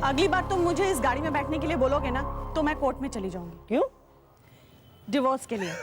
अगली बार तुम मुझे इस गाड़ी में बैठने के लिए बोलोगे ना तो मैं कोर्ट में चली जाऊंगी। क्यों? डिवोर्स के लिए।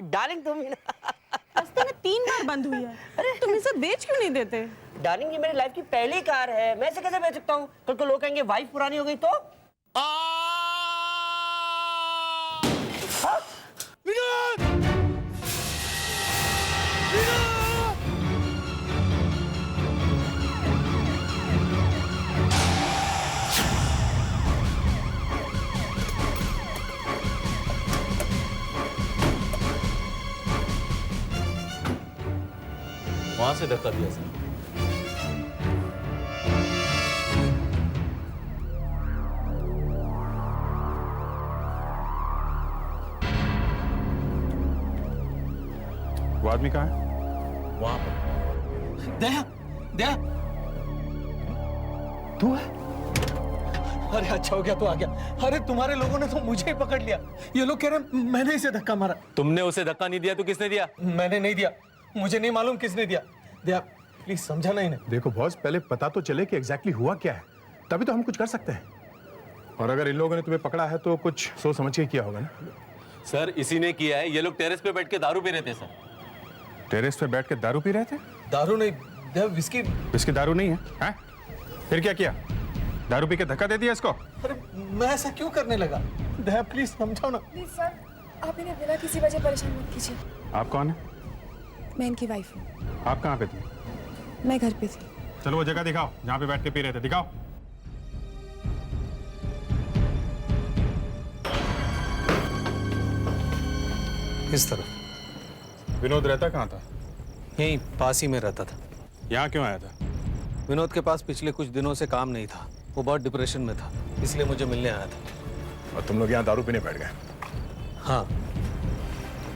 डार्लिंग तुम ही ना। रास्ते में 3 बार बंद हुई है। अरे तुम इसे बेच क्यों नहीं देते? डार्लिंग ये मेरी लाइफ की पहली कार है, मैं इसे कैसे बेच सकता हूँ? कल को लोग कहेंगे वाइफ पुरानी हो गई तो? वहां से धक्का दिया सर। वो आदमी कहाँ है? वहां पर। दया, दया, तू है? अरे अच्छा हो गया तू आ गया। अरे तुम्हारे लोगों ने तो मुझे ही पकड़ लिया। ये लोग कह रहे मैंने इसे धक्का मारा। तुमने उसे धक्का नहीं दिया तो किसने दिया? मैंने नहीं दिया, मुझे नहीं मालूम किसने दिया। दया प्लीज समझाना इन्हें। देखो बॉस, पहले पता तो चले कि एग्जैक्टली हुआ क्या है, तभी तो हम कुछ कर सकते हैं। और अगर इन लोगों ने तुम्हें पकड़ा है तो कुछ सोच समझ के किया होगा ना। सर इसी ने किया है। ये लोग टेरेस पे बैठ के दारू पी रहे थे सर। टेरेस पे बैठ के दारू पी रहे थे? दारू नहीं दया, विस्की। इसकी दारू नहीं है, हैं? फिर क्या किया? दारू पी के धक्का दे दिया इसको? अरे मैं ऐसा क्यों करने लगा? दया प्लीज समझाओ ना। प्लीज सर, आप इन्हें बिना किसी वजह परेशान मत कीजिए। आप कौन है? मैं इनकी वाइफ हूँ। आप कहाँ पे थे? मैं घर पे थी। चलो वो जगह दिखाओ जहाँ पे बैठ के पी रहे थे, दिखाओ। इस तरफ। विनोद रहता कहाँ था? यहीं पास ही में रहता था। यहाँ क्यों आया था? विनोद के पास पिछले कुछ दिनों से काम नहीं था, वो बहुत डिप्रेशन में था, इसलिए मुझे मिलने आया था। और तुम लोग यहाँ दारू पीने बैठ गए? हाँ।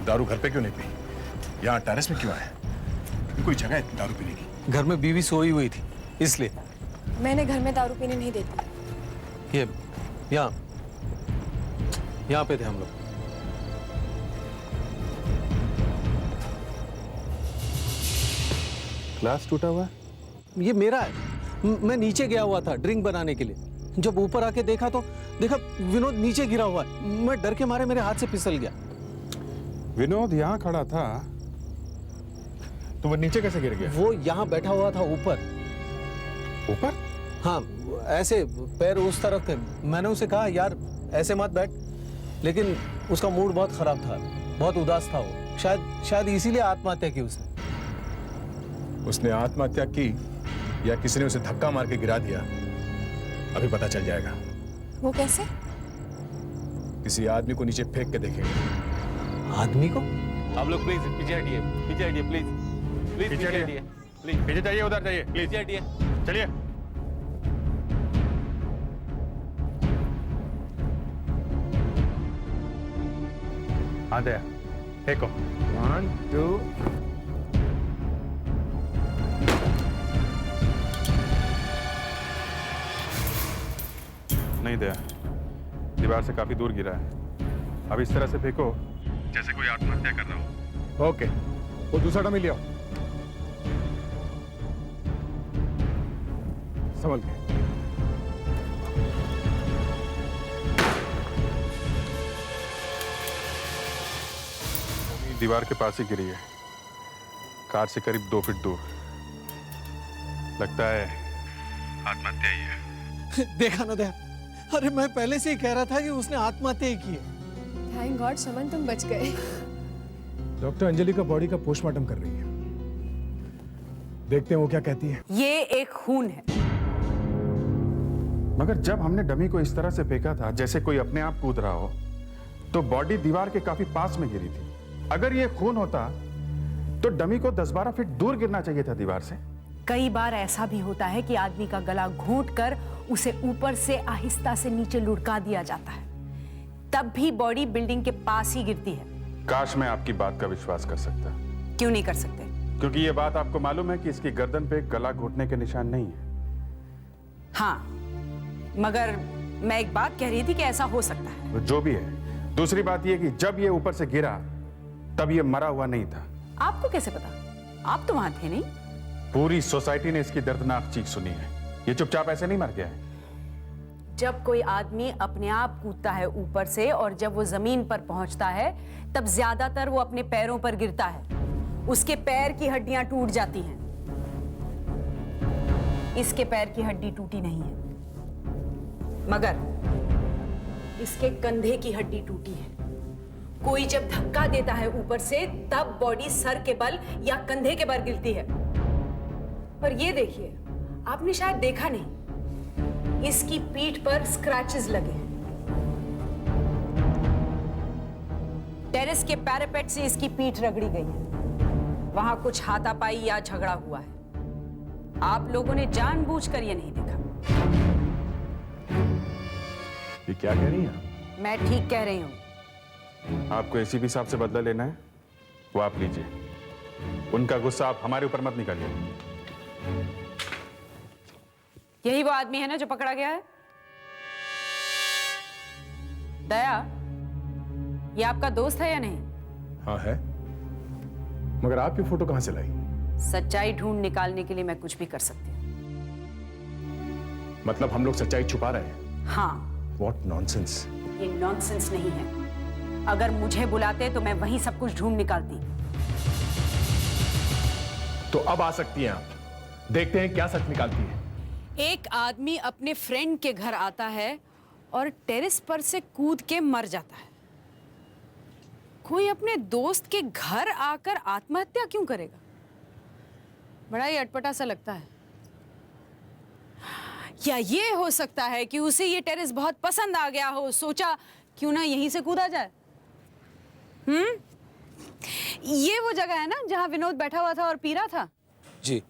दारू घर पे क्यों नहीं पी? यहाँ टेरेस में क्यों आए? कोई जगह है दारू पीने की? घर में बीवी सोई हुई थी इसलिए। मैंने घर में दारू पीने नहीं देती। ये यहाँ पे थे हम लोग। ग्लास टूटा हुआ है? ये मेरा है। मैं नीचे गया हुआ था ड्रिंक बनाने के लिए। जब ऊपर आके देखा तो देखा विनोद नीचे गिरा हुआ है। मैं डर के मारे मेरे हाथ से फिसल गया। विनोद यहाँ खड़ा था तो वो नीचे कैसे गिर गया? वो यहाँ बैठा हुआ था ऊपर। ऊपर? हाँ, ऐसे पैर उस तरफ थे। मैंने उसे कहा यार ऐसे मत बैठ, लेकिन उसका मूड बहुत खराब था, बहुत उदास था वो। शायद इसीलिए आत्महत्या की उसने। उसने आत्महत्या की या किसी ने उसे धक्का मार के गिरा दिया, अभी पता चल जाएगा। वो कैसे? किसी आदमी को नीचे फेंक के देखेंगे। आदमी को? आप लोग प्लीज पीछे हटिए, पीछे हटिए प्लीज। प्लीज पीछे पीछे हटिए। हटिए, प्लीज पीछे जाइए, उधर जाइए प्लीज। पीछे हटिए। चलिए। हाँ दया, फेंको। 1 2। नहीं दया, दीवार से काफी दूर गिरा है। अब इस तरह से फेंको जैसे कोई आत्महत्या कर रहा हो। ओके, वो दूसरा डमी ले आओ। संभल के। दीवार के पास ही गिरी है, कार से करीब 2 फीट दूर। लगता है आत्महत्या ही है। देखा ना दया, अरे मैं पहले से ही कह रहा था कि उसने आत्महत्या ही की है। थैंक गॉड समन तुम बच गए। डॉक्टर अंजलि का बॉडी का पोस्टमार्टम कर रही है, देखते हैं वो क्या कहती है। ये एक खून है। मगर जब हमने डमी को इस तरह से फेंका था जैसे कोई अपने आप कूद रहा हो, तो बॉडी दीवार के काफी पास में गिरी थी। अगर ये खून होता तो डमी को 10-12 फीट दूर गिरना चाहिए था दीवार से। कई बार ऐसा भी होता है कि आदमी का गला घोंटकर उसे ऊपर से आहिस्ता से नीचे लुढ़का दिया जाता है, तब भी बॉडी बिल्डिंग के पास ही गिरती है। काश मैं आपकी बात का विश्वास कर सकता। क्यों नहीं कर सकते? क्योंकि ये बात आपको मालूम है कि इसकी गर्दन पे गला घोटने के निशान नहीं है। हाँ, मगर मैं एक बात कह रही थी कि ऐसा हो सकता है। वो जो भी है, दूसरी बात ये कि जब ये ऊपर से गिरा तब ये मरा हुआ नहीं था। आपको कैसे पता? आप तो वहां थे नहीं। पूरी सोसाइटी ने इसकी दर्दनाक चीख सुनी है। ये चुपचाप ऐसे नहीं मर गया है। जब कोई आदमी अपने आप कूदता है ऊपर से और जब वो जमीन पर पहुंचता है तब ज्यादातर वो अपने पैरों पर गिरता है, उसके पैर की हड्डियां टूट जाती हैं। इसके पैर की हड्डी टूटी नहीं है, मगर इसके कंधे की हड्डी टूटी है। कोई जब धक्का देता है ऊपर से तब बॉडी सर के बल या कंधे के बल गिरती है। पर ये देखिए, आपने शायद देखा नहीं, इसकी पीठ पर स्क्रैचेस लगे हैं। टेरेस के पैरापेट से इसकी पीठ रगड़ी गई है। वहां कुछ हाथापाई या झगड़ा हुआ है। आप लोगों ने जानबूझकर ये नहीं देखा। ये क्या कह रही हैं? मैं ठीक कह रही हूं। आपको एसीपी साहब से बदला लेना है, वो आप लीजिए। उनका गुस्सा आप हमारे ऊपर मत निकालिए। यही वो आदमी है ना जो पकड़ा गया है? दया, ये आपका दोस्त है या नहीं? हाँ है, मगर आप ये फोटो कहां से लाई? सच्चाई ढूंढ निकालने के लिए मैं कुछ भी कर सकती हूँ। मतलब हम लोग सच्चाई छुपा रहे हैं? हाँ। What nonsense? ये नॉनसेंस नहीं है। अगर मुझे बुलाते तो मैं वहीं सब कुछ ढूंढ निकालती। तो अब आ सकती हैं आप, देखते हैं क्या सच निकालती है। एक आदमी अपने फ्रेंड के घर आता है और टेरेस पर से कूद के मर जाता है। कोई अपने दोस्त के घर आकर आत्महत्या क्यों करेगा? बड़ा ही अटपटा सा लगता है। या ये हो सकता है कि उसे ये टेरेस बहुत पसंद आ गया हो, सोचा क्यों ना यहीं से कूदा जाए। ये वो जगह है ना जहां विनोद बैठा हुआ था और पी रहा था? जी।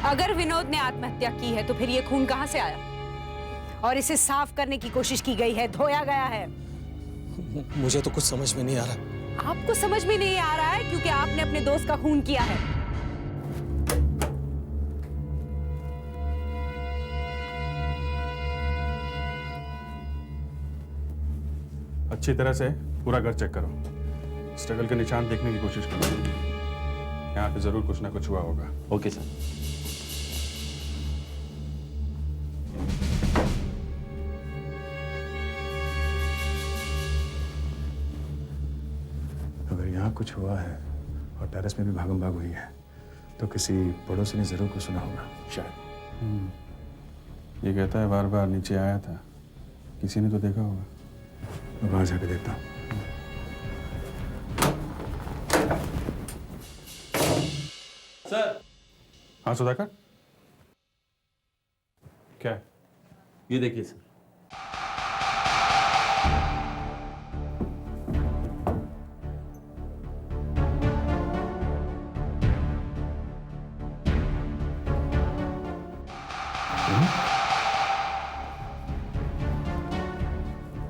अगर विनोद ने आत्महत्या की है तो फिर ये खून कहां से आया? और इसे साफ करने की कोशिश की गई है, धोया गया है। मुझे तो कुछ समझ में नहीं आ रहा। आपको समझ में नहीं आ रहा है क्योंकि आपने अपने दोस्त का खून किया है। अच्छी तरह से पूरा घर चेक करो, स्ट्रगल के निशान देखने की कोशिश करो। यहाँ पे जरूर कुछ ना कुछ हुआ होगा। Okay sir. अगर यहाँ कुछ हुआ है और टेरेस में भी भागम भाग हुई है तो किसी पड़ोसी ने जरूर कुछ सुना होगा शायद। ये कहता है बार बार नीचे आया था, किसी ने तो देखा होगा। मैं वहां जाके देखता हूँ। सर, हाँ सुधाकर, क्या है? ये देखिए सर।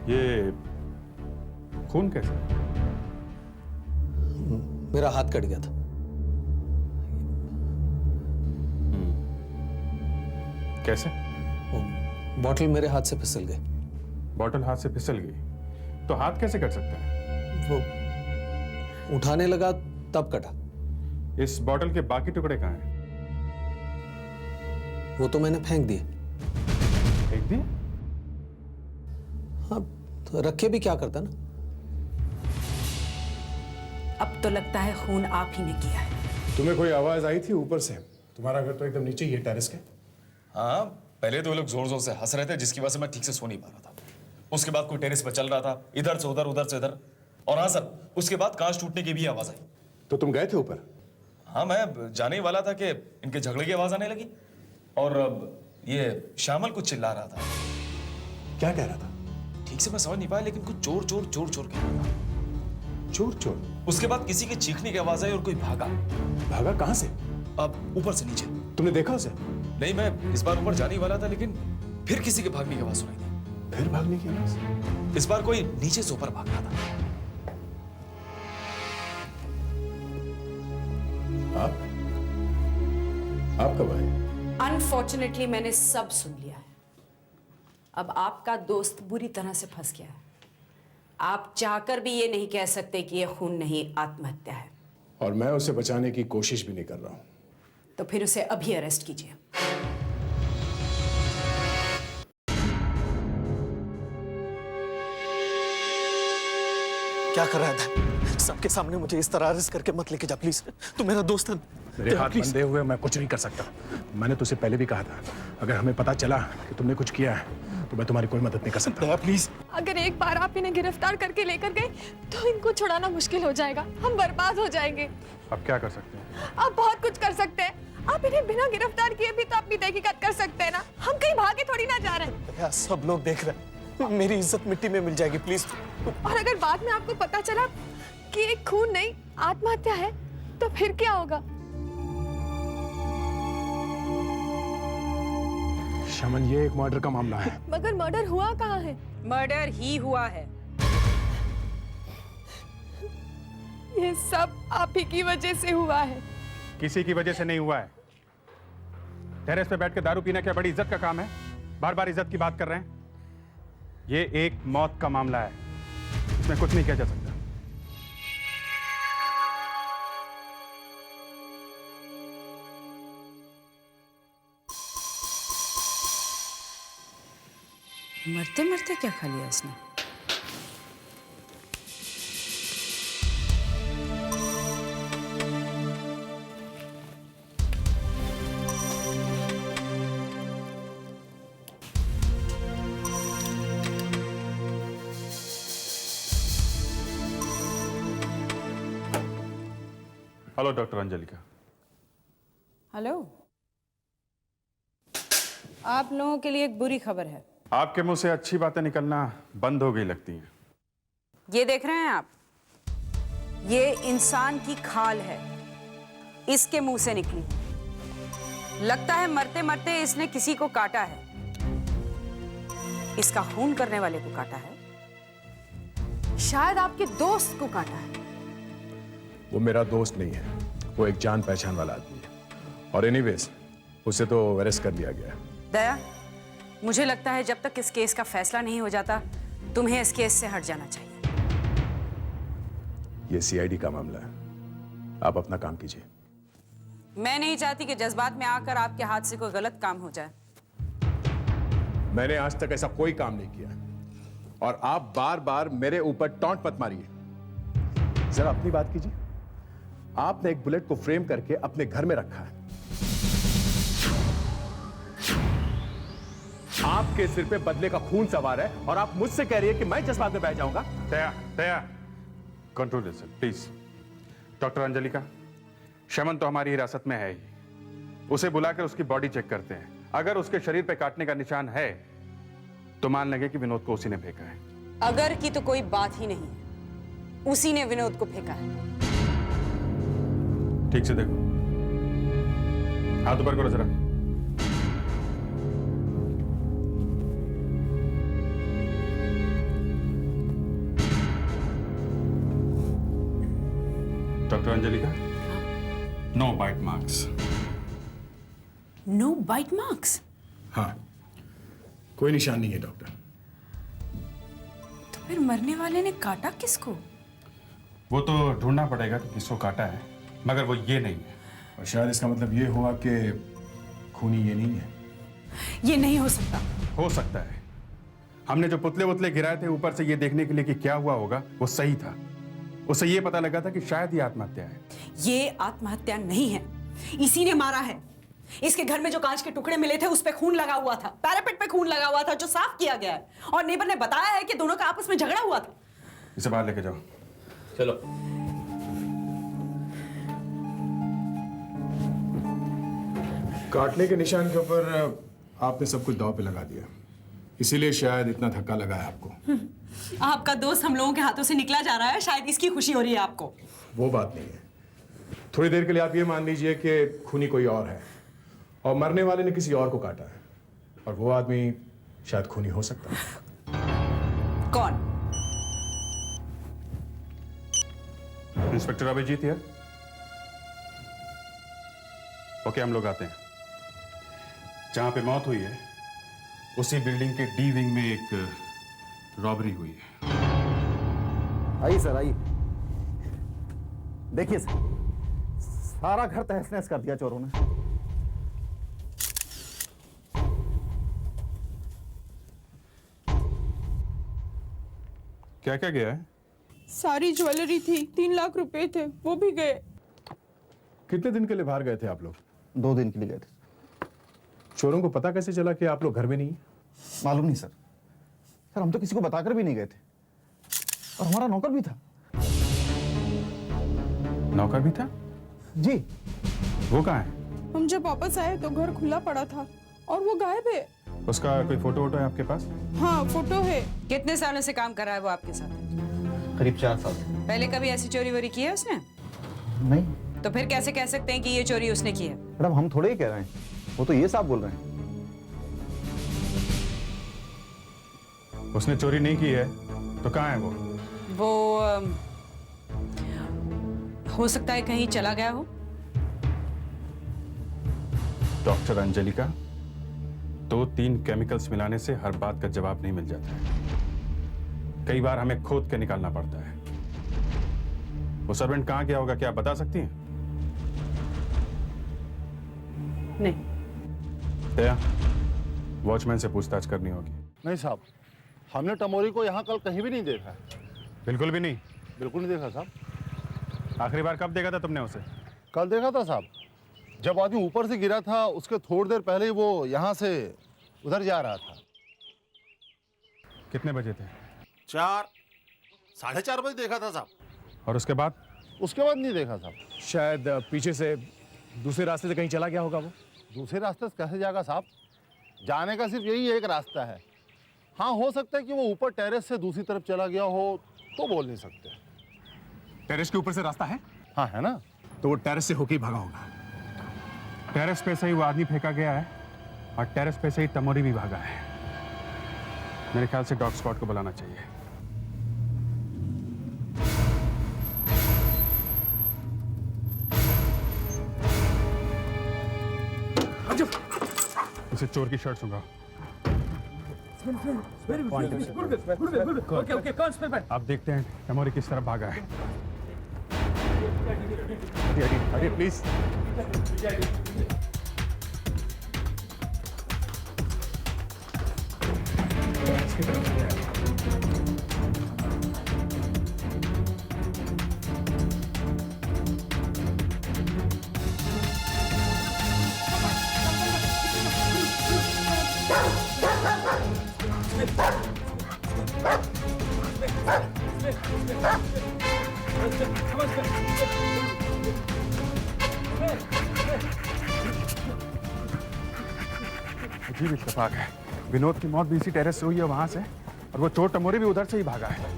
ये खून कैसे? मेरा हाथ कट गया था। कैसे? वो बॉटल मेरे हाथ से फिसल गई। बॉटल हाथ से फिसल गई तो हाथ कैसे कट सकता है? वो उठाने लगा तब कटा। इस बॉटल के बाकी टुकड़े कहाँ हैं? वो तो मैंने फेंक दिए। फेंक दिए? हाँ, तो रखे भी क्या करता ना। अब तो लगता है खून आप ही ने किया है। तुम्हें कोई आवाज आई थी ऊपर से? तुम्हारा घर तो एकदम नीचे ही है टेरेस के। हाँ, पहले तो वो लोग जोर जोर से हंस रहे थे जिसकी वजह से मैं ठीक से सो नहीं पा रहा था। उसके बाद कोई टेरेस पर चल रहा था, इधर से उधर। और हाँ सर, उसके बाद कांच टूटने की भी आवाज आई। तो तुम गए थे ऊपर? हाँ, मैं जाने ही वाला था कि इनके झगड़े की आवाज आने लगी और ये श्यामल कुछ चिल्ला रहा था। क्या कह रहा था? ठीक से मैं समझ नहीं पाया, लेकिन कुछ चोर कह रहा था। चोर? उसके बाद किसी के चीखने की आवाज आई और कोई भागा। भागा कहां से? अब ऊपर से नीचे। तुमने देखा उसे? नहीं, मैं इस बार ऊपर जाने ही वाला था, लेकिन फिर किसी के भागने की आवाज सुनाई दी। फिर भागने की आवाज? इस बार कोई नीचे से ऊपर भाग रहा था। आप कब आए? अनफॉर्चुनेटली मैंने सब सुन लिया है। अब आपका दोस्त बुरी तरह से फंस गया है। आप चाहकर भी ये नहीं कह सकते कि ये खून नहीं, आत्महत्या है। और मैं उसे बचाने की कोशिश भी नहीं कर रहा हूं। तो फिर उसे अभी अरेस्ट कीजिए। क्या कर रहा है? सबके सामने मुझे इस तरह अरेस्ट करके मत लेके जा प्लीज। तू मेरा दोस्त है। मेरे हाथ बंधे हुए मैं कुछ नहीं कर सकता। मैंने तुझसे पहले भी कहा था, अगर हमें पता चला कि तुमने कुछ किया है तो मैं तुम्हारी कोई मदद नहीं कर सकता। प्लीज। अगर एक बार आप इन्हें गिरफ्तार करके लेकर गए तो इनको छुड़ाना मुश्किल हो जाएगा। हम बर्बाद हो जाएंगे। अब क्या कर सकते हैं? आप बहुत कुछ कर सकते हैं। आप इन्हें बिना गिरफ्तार किए भी तो अपनी तहकीकात कर सकते हैं ना। हम कहीं भागे थोड़ी ना जा रहे हैं। यार सब लोग देख रहे हैं। मेरी इज्जत मिट्टी में मिल जाएगी प्लीज। और अगर बाद में आपको पता चला कि एक खून नहीं आत्महत्या है तो फिर क्या होगा? शमन, ये एक मर्डर का मामला है। मगर मर्डर हुआ कहाँ है? मर्डर ही हुआ है। ये सब आप ही की वजह से हुआ है। किसी की वजह से नहीं हुआ है। टेरेस पे बैठ के दारू पीना क्या बड़ी इज्जत का काम है? बार बार इज्जत की बात कर रहे हैं। ये एक मौत का मामला है, इसमें कुछ नहीं किया जा सकता। मरते मरते क्या खा लिया इसने? Hello doctor Anjalika. हेलो। आप लोगों के लिए एक बुरी खबर है। आपके मुंह से अच्छी बातें निकलना बंद हो गई लगती हैं। ये देख रहे हैं आप, ये इंसान की खाल है, इसके मुंह से निकली। लगता है मरते मरते इसने किसी को काटा है। इसका खून करने वाले को काटा है, शायद आपके दोस्त को काटा है। वो मेरा दोस्त नहीं है, वो एक जान पहचान वाला आदमी है। और एनीवेज उसे तो अरेस्ट कर लिया गया है। दया, मुझे लगता है जब तक इस केस का फैसला नहीं हो जाता तुम्हें इस केस से हट जाना चाहिए। ये सीआईडी का मामला है, आप अपना काम कीजिए। मैं नहीं चाहती कि जज्बात में आकर आपके हाथ से कोई गलत काम हो जाए। मैंने आज तक ऐसा कोई काम नहीं किया और आप बार बार मेरे ऊपर टॉन्ट मत मारिए। जरा अपनी बात कीजिए। आपने एक बुलेट को फ्रेम करके अपने घर में रखा है। आपके सिर पे बदले का खून सवार है और आप मुझसे कह रही है कि मैं जज्बात में बह जाऊंगा। Daya, control yourself please. Doctor Anjalika, शमन तो हमारी हिरासत में है ही। उसे बुलाकर उसकी बॉडी चेक करते हैं। अगर उसके शरीर पे काटने का निशान है तो मान लेंगे कि विनोद को उसी ने फेंका है। अगर की तो कोई बात ही नहीं है, उसी ने विनोद को फेंका है। ठीक से देखो, हाथ ऊपर करो जरा। Doctor Anjalika, no bite marks. No bite marks? हाँ, कोई निशान नहीं है डॉक्टर। तो फिर मरने वाले ने काटा किसको? वो तो ढूंढना पड़ेगा कि किसको काटा है, मगर वो ये नहीं है। और शायद इसका मतलब ये हुआ कि खूनी ये नहीं है। ये नहीं हो सकता। हो सकता है। हमने जो पुतले वुतले गिराए थे ऊपर से ये देखने के लिए कि क्या हुआ होगा, वो सही था। उसे ये पता लगा था कि शायद ये आत्महत्या है। ये आत्महत्या नहीं है, इसी ने मारा है। इसके घर में जो कांच के टुकड़े मिले थे उस पे खून लगा हुआ था, पैरापेट पे खून लगा हुआ था जो साफ किया गया है। और नेबर ने बताया है कि दोनों का आपस में झगड़ा हुआ था। इसे बाहर लेके जाओ। चलो। काटने के निशान के ऊपर आपने सब कुछ दांव पे लगा दिया, इसीलिए शायद इतना धक्का लगा है आपको। आपका दोस्त हम लोगों के हाथों से निकला जा रहा है, शायद इसकी खुशी हो रही है आपको। वो बात नहीं है। थोड़ी देर के लिए आप ये मान लीजिए कि खूनी कोई और है और मरने वाले ने किसी और को काटा है, और वो आदमी शायद खूनी हो सकता है। कौन? इंस्पेक्टर अभिजीत है। ओके, हम लोग आते हैं। जहां पे मौत हुई है उसी बिल्डिंग के डी विंग में एक रॉबरी हुई है। आइए सर, आइए। देखिए सर, सारा घर तहस नहस कर दिया चोरों ने। क्या क्या गया है? सारी ज्वेलरी थी, 3 लाख रुपए थे, वो भी गए। कितने दिन के लिए बाहर गए थे आप लोग? 2 दिन के लिए गए थे। चोरों को पता कैसे चला कि आप लोग घर में नहीं हैं? मालूम नहीं सर। सर हम तो किसी को बताकर भी नहीं गए थे, और हमारा नौकर भी था। नौकर भी था? जी। वो कहाँ है? हम जब वापस आए तो घर खुला पड़ा था और वो गायब है। उसका कोई फोटो वोटो है आपके पास? हाँ, फोटो है। कितने सालों से काम कर रहा है वो आपके साथ? करीब 4 साल। पहले कभी ऐसी चोरी वोरी की है उसने? नहीं। तो फिर कैसे कह सकते हैं कि ये चोरी उसने की है? मैडम हम थोड़े ही कह रहे हैं, वो तो ये साहब बोल रहे हैं। उसने चोरी नहीं की है तो कहाँ है वो? हो सकता है कहीं चला गया हो। डॉक्टर अंजलिका, 2-3 केमिकल्स मिलाने से हर बात का जवाब नहीं मिल जाता है। कई बार हमें खोद के निकालना पड़ता है। वो सर्वेंट कहाँ गया होगा, क्या आप बता सकती हैं? नहीं। दया, वॉचमैन से पूछताछ करनी होगी। नहीं साहब, हमने टमोरी को यहाँ कल कहीं भी नहीं देखा। बिल्कुल भी नहीं? बिल्कुल नहीं देखा साहब। आखिरी बार कब देखा था तुमने उसे? कल देखा था साहब, जब आदमी ऊपर से गिरा था उसके थोड़ी देर पहले ही वो यहाँ से उधर जा रहा था। कितने बजे थे? 4, 4:30 बजे देखा था साहब। और उसके बाद? उसके बाद नहीं देखा साहब। शायद पीछे से दूसरे रास्ते से कहीं चला गया होगा वो। दूसरे रास्ते से कैसे जाएगा साहब? जाने का सिर्फ यही एक रास्ता है। हाँ, हो सकता है कि वो ऊपर टेरेस से दूसरी तरफ चला गया हो, तो बोल नहीं सकते। टेरेस के ऊपर से रास्ता है? हाँ है ना। तो वो टेरेस से होके ही भागा होगा। टेरेस पे से ही वो आदमी फेंका गया है और टेरेस पे से ही टमोरी भी भागा है। मेरे ख्याल से डॉग स्क्वाड को बुलाना चाहिए। इसे चोर की शर्ट सुंघाओ। अब देखते हैं टमोरी किस तरफ भागा है। अरे प्लीज। अजीब इत्तेफाक है, विनोद की मौत भी इसी टेरेस से हुई है वहां से, और वो चोर टमोरी भी उधर से ही भागा है।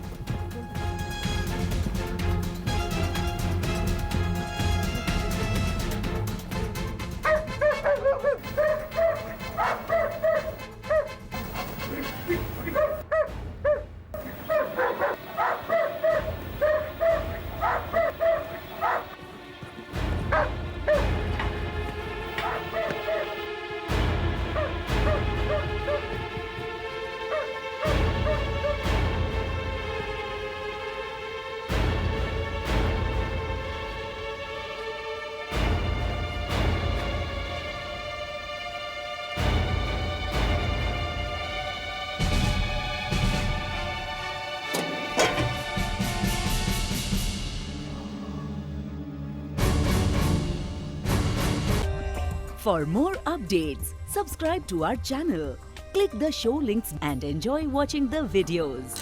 For more updates, subscribe to our channel, click the show links and enjoy watching the videos.